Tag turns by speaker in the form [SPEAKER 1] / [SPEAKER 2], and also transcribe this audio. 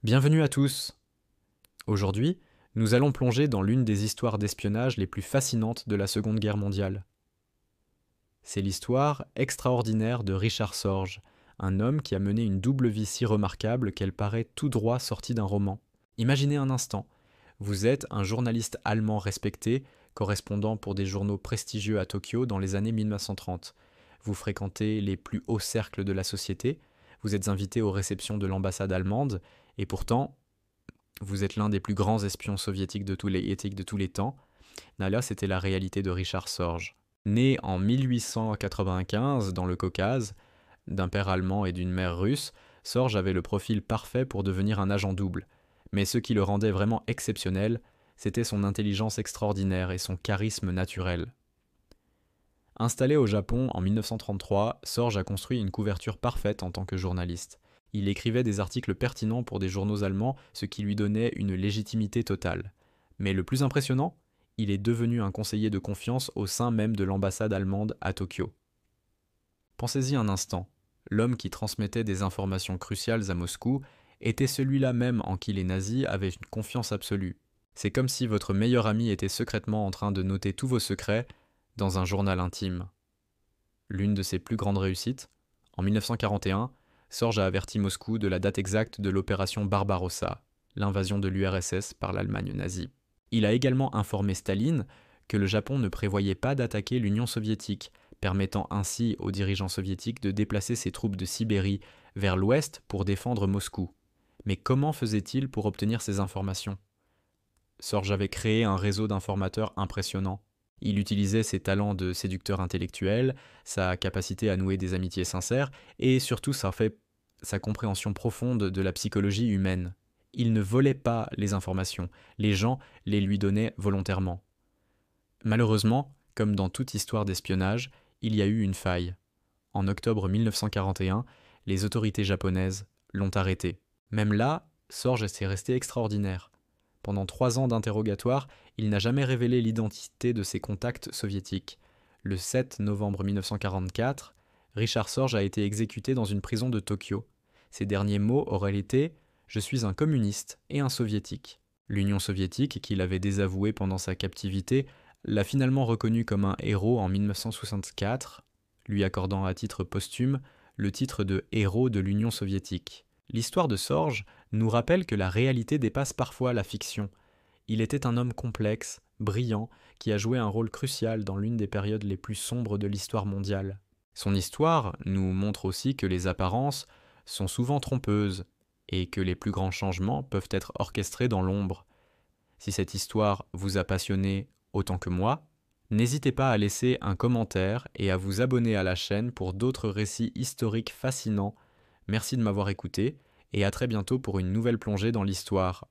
[SPEAKER 1] Bienvenue à tous. Aujourd'hui, nous allons plonger dans l'une des histoires d'espionnage les plus fascinantes de la Seconde Guerre mondiale. C'est l'histoire extraordinaire de Richard Sorge, un homme qui a mené une double vie si remarquable qu'elle paraît tout droit sortie d'un roman. Imaginez un instant, vous êtes un journaliste allemand respecté, correspondant pour des journaux prestigieux à Tokyo dans les années 1930. Vous fréquentez les plus hauts cercles de la société, vous êtes invité aux réceptions de l'ambassade allemande, et pourtant, vous êtes l'un des plus grands espions soviétiques de tous les temps. Là, c'était la réalité de Richard Sorge. Né en 1895 dans le Caucase, d'un père allemand et d'une mère russe, Sorge avait le profil parfait pour devenir un agent double. Mais ce qui le rendait vraiment exceptionnel, c'était son intelligence extraordinaire et son charisme naturel. Installé au Japon en 1933, Sorge a construit une couverture parfaite en tant que journaliste. Il écrivait des articles pertinents pour des journaux allemands, ce qui lui donnait une légitimité totale. Mais le plus impressionnant, il est devenu un conseiller de confiance au sein même de l'ambassade allemande à Tokyo. Pensez-y un instant, l'homme qui transmettait des informations cruciales à Moscou était celui-là même en qui les nazis avaient une confiance absolue. C'est comme si votre meilleur ami était secrètement en train de noter tous vos secrets dans un journal intime. L'une de ses plus grandes réussites, en 1941, Sorge a averti Moscou de la date exacte de l'opération Barbarossa, l'invasion de l'URSS par l'Allemagne nazie. Il a également informé Staline que le Japon ne prévoyait pas d'attaquer l'Union soviétique, permettant ainsi aux dirigeants soviétiques de déplacer ses troupes de Sibérie vers l'ouest pour défendre Moscou. Mais comment faisait-il pour obtenir ces informations ? Sorge avait créé un réseau d'informateurs impressionnant. Il utilisait ses talents de séducteur intellectuel, sa capacité à nouer des amitiés sincères et surtout sa compréhension profonde de la psychologie humaine. Il ne volait pas les informations, les gens les lui donnaient volontairement. Malheureusement, comme dans toute histoire d'espionnage, il y a eu une faille. En octobre 1941, les autorités japonaises l'ont arrêté. Même là, Sorge s'est resté extraordinaire. Pendant 3 ans d'interrogatoire, il n'a jamais révélé l'identité de ses contacts soviétiques. Le 7 novembre 1944, Richard Sorge a été exécuté dans une prison de Tokyo. Ses derniers mots auraient été « Je suis un communiste et un soviétique ». L'Union soviétique, qu'il avait désavoué pendant sa captivité, l'a finalement reconnu comme un héros en 1964, lui accordant à titre posthume le titre de héros de l'Union soviétique. L'histoire de Sorge nous rappelle que la réalité dépasse parfois la fiction. Il était un homme complexe, brillant, qui a joué un rôle crucial dans l'une des périodes les plus sombres de l'histoire mondiale. Son histoire nous montre aussi que les apparences sont souvent trompeuses et que les plus grands changements peuvent être orchestrés dans l'ombre. Si cette histoire vous a passionné autant que moi, n'hésitez pas à laisser un commentaire et à vous abonner à la chaîne pour d'autres récits historiques fascinants. Merci de m'avoir écouté et à très bientôt pour une nouvelle plongée dans l'histoire.